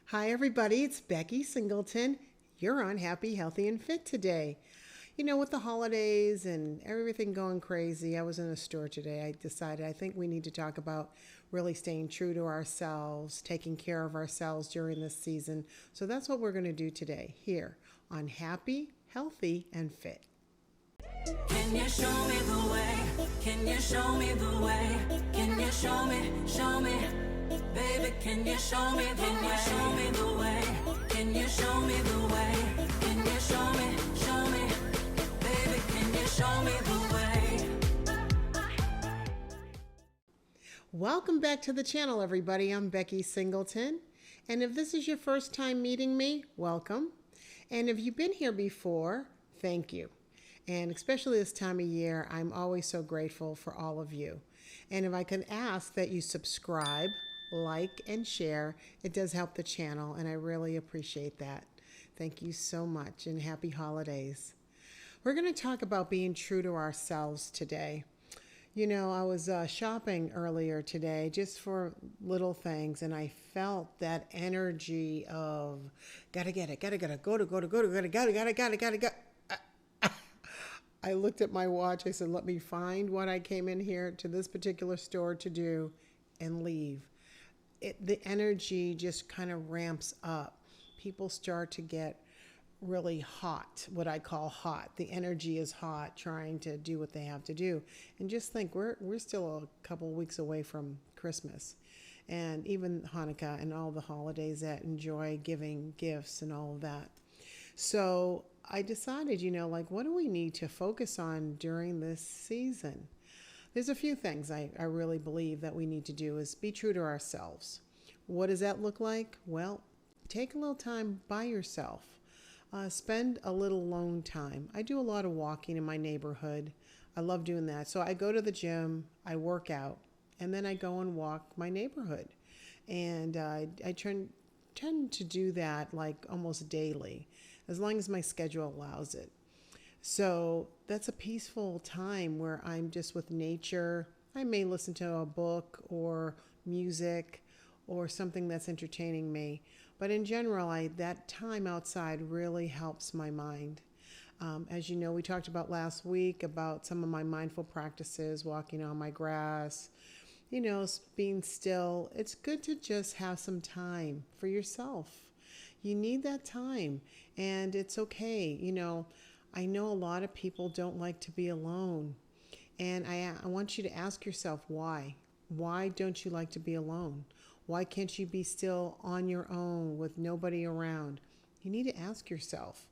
Hi, everybody. It's Becky Singleton. You're on Happy, Healthy, and Fit today. With the holidays and everything going crazy, I was in a store today. I decided I think we need to talk about really staying true to ourselves, taking care of ourselves during this season. So that's what we're going to do today here on Happy, Healthy, and Fit. Can you show me the way? Can you show me the way? Can you show me? Baby, can you show me the way? Can you show me the way? Can you show me the way? Can you show me? Baby, can you show me the way? Welcome back to the channel, everybody. I'm Becky Singleton. And if this is your first time meeting me, welcome. And if you've been here before, thank you. And especially this time of year, I'm always so grateful for all of you. And if I can ask that you subscribe, like, and share, it does help the channel, and I really appreciate that. Thank you so much, and happy holidays. We're going to talk about being true to ourselves today. I was shopping earlier today just for little things, and I felt that energy of gotta get it, gotta go to, gotta. I looked at my watch. I said, let me find what I came in here to this particular store to do and leave. The energy just kind of ramps up. People start to get really hot, what I call hot. The energy is hot, trying to do what they have to do. And just think, we're still a couple weeks away from Christmas and even Hanukkah and all the holidays that enjoy giving gifts and all of that. So I decided, what do we need to focus on during this season? There's a few things I really believe that we need to do is be true to ourselves. What does that look like? Well, take a little time by yourself. Spend a little alone time. I do a lot of walking in my neighborhood. I love doing that. So I go to the gym, I work out, and then I go and walk my neighborhood. And I tend to do that like almost daily, as long as my schedule allows it. So that's a peaceful time where I'm just with nature. I may listen to a book or music or something that's entertaining me. But in general, that time outside really helps my mind. As you know, we talked about last week about some of my mindful practices, walking on my grass, being still. It's good to just have some time for yourself. You need that time, and it's okay. I know a lot of people don't like to be alone, and I want you to ask yourself why. Why don't you like to be alone? Why can't you be still on your own with nobody around? You need to ask yourself,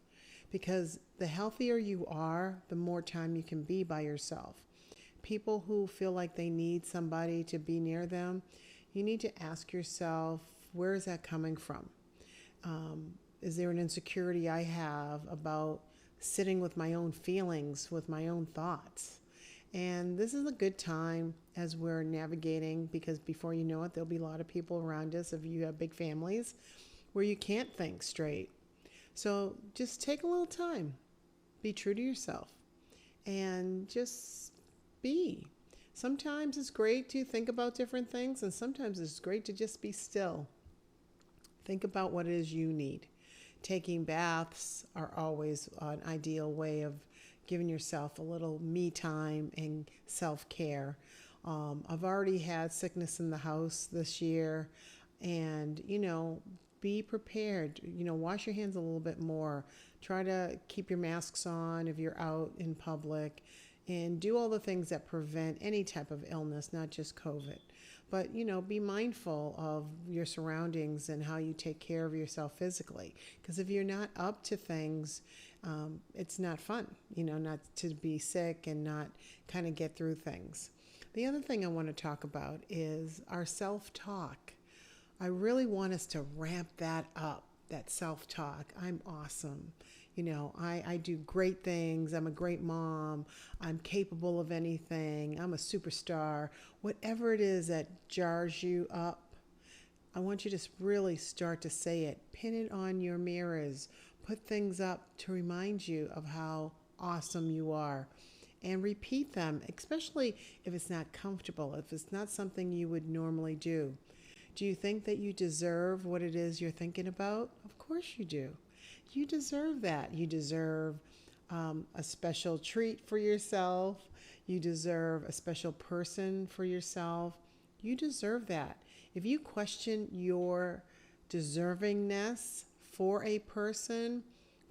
because the healthier you are, the more time you can be by yourself. People who feel like they need somebody to be near them, you need to ask yourself, where is that coming from? Is there an insecurity I have about sitting with my own feelings, with my own thoughts? And this is a good time as we're navigating, because before you know it, there'll be a lot of people around us, if you have big families, where you can't think straight. So just take a little time. Be true to yourself and just be. Sometimes it's great to think about different things, and sometimes it's great to just be still. Think about what it is you need. Taking baths are always an ideal way of giving yourself a little me time and self-care. I've already had sickness in the house this year, and be prepared. Wash your hands a little bit more. Try to keep your masks on if you're out in public, and do all the things that prevent any type of illness, not just COVID. But, be mindful of your surroundings and how you take care of yourself physically. Because if you're not up to things, it's not fun, not to be sick and not kind of get through things. The other thing I want to talk about is our self-talk. I really want us to ramp that up, that self-talk. I'm awesome. I do great things. I'm a great mom. I'm capable of anything. I'm a superstar. Whatever it is that jars you up, I want you to really start to say it. Pin it on your mirrors. Put things up to remind you of how awesome you are. And repeat them, especially if it's not comfortable, if it's not something you would normally do. Do you think that you deserve what it is you're thinking about? Of course you do. You deserve that. You deserve a special treat for yourself. You deserve a special person for yourself. You deserve that. If you question your deservingness for a person,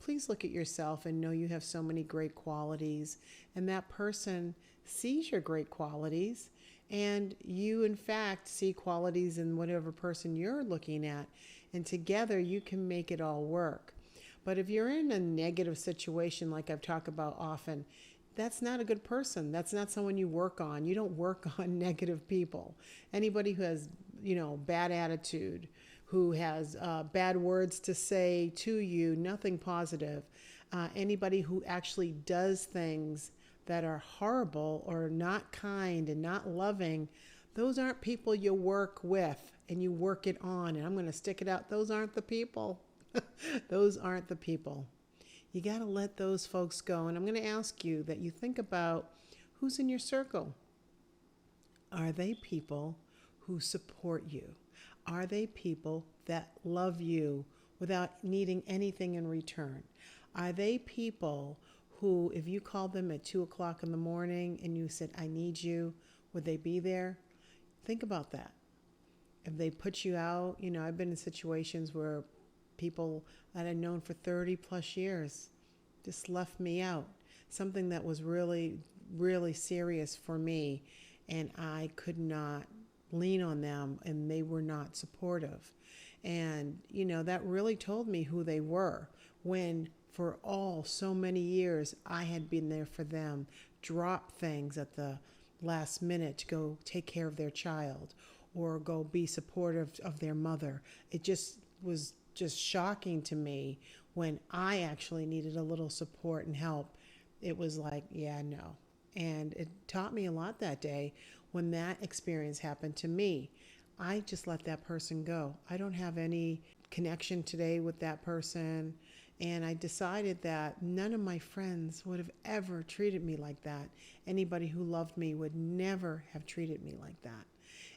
please look at yourself and know you have so many great qualities, and that person sees your great qualities, and you in fact see qualities in whatever person you're looking at, and together you can make it all work. But if you're in a negative situation, like I've talked about often, that's not a good person. That's not someone you work on. You don't work on negative people. Anybody who has, bad attitude, who has bad words to say to you, nothing positive. Anybody who actually does things that are horrible or not kind and not loving, those aren't people you work with and you work it on. And I'm going to stick it out. Those aren't the people. Those aren't the people. You got to let those folks go. And I'm going to ask you that you think about who's in your circle. Are they people who support you? Are they people that love you without needing anything in return? Are they people who, if you called them at 2 o'clock in the morning and you said, I need you, would they be there? Think about that. If they put you out, I've been in situations where people that I'd known for 30 plus years just left me out. Something that was really, really serious for me, and I could not lean on them, and they were not supportive. And, that really told me who they were, when for so many years I had been there for them, drop things at the last minute to go take care of their child or go be supportive of their mother. It just was just shocking to me when I actually needed a little support and help. It was like, yeah, no. And it taught me a lot that day when that experience happened to me. I just let that person go. I don't have any connection today with that person. And I decided that none of my friends would have ever treated me like that. Anybody who loved me would never have treated me like that.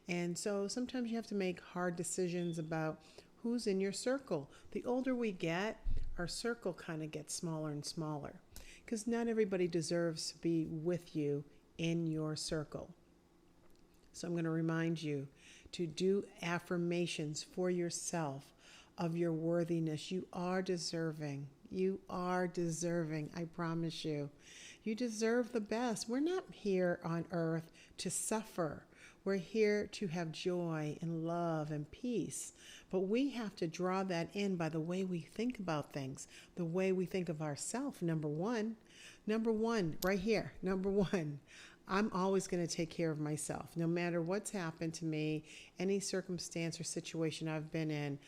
And so sometimes you have to make hard decisions about who's in your circle. The older we get, our circle kind of gets smaller and smaller, because not everybody deserves to be with you in your circle. So I'm going to remind you to do affirmations for yourself of your worthiness. You are deserving. You are deserving. I promise you. You deserve the best. We're not here on earth to suffer. We're here to have joy and love and peace. But we have to draw that in by the way we think about things, the way we think of ourselves. Number one, right here. Number one, I'm always going to take care of myself, no matter what's happened to me, any circumstance or situation I've been in.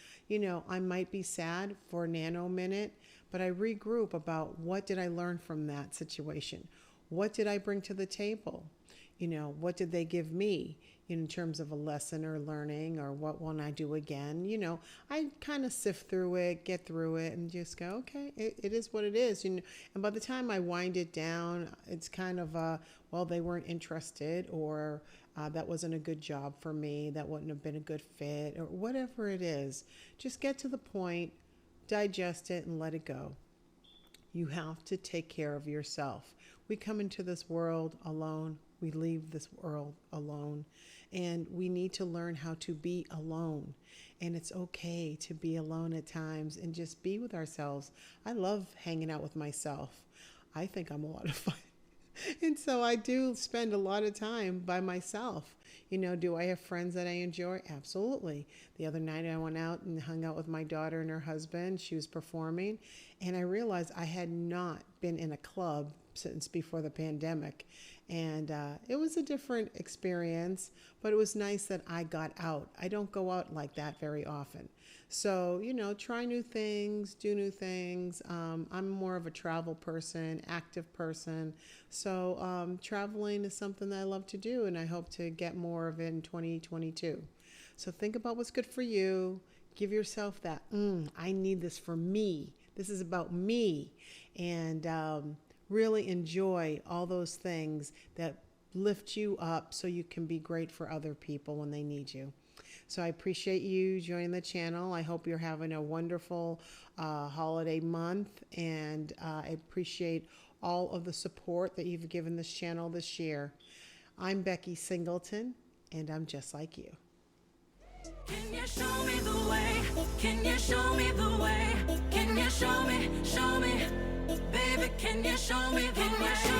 I might be sad for a nano minute, but I regroup about what did I learn from that situation? What did I bring to the table? What did they give me in terms of a lesson or learning, or what won't I do again? I kind of sift through it, get through it, and just go, okay, it is what it is. And by the time I wind it down, it's kind of, well, they weren't interested, or that wasn't a good job for me. That wouldn't have been a good fit, or whatever it is. Just get to the point, digest it, and let it go. You have to take care of yourself. We come into this world alone. We leave this world alone, and we need to learn how to be alone. And it's okay to be alone at times and just be with ourselves. I love hanging out with myself. I think I'm a lot of fun. And so I do spend a lot of time by myself. Do I have friends that I enjoy? Absolutely. The other night I went out and hung out with my daughter and her husband. She was performing, and I realized I had not been in a club since before the pandemic. And it was a different experience, but it was nice that I got out. I don't go out like that very often. So, try new things, do new things. I'm more of a travel person, active person. So traveling is something that I love to do, and I hope to get more of it in 2022. So think about what's good for you. Give yourself that, I need this for me. This is about me. And really enjoy all those things that lift you up so you can be great for other people when they need you. So I appreciate you joining the channel. I hope you're having a wonderful holiday month, and I appreciate all of the support that you've given this channel this year. I'm Becky Singleton, and I'm just like you. Can you show me the way? Can you show me the way? Can you show me, baby? Can you show me the way?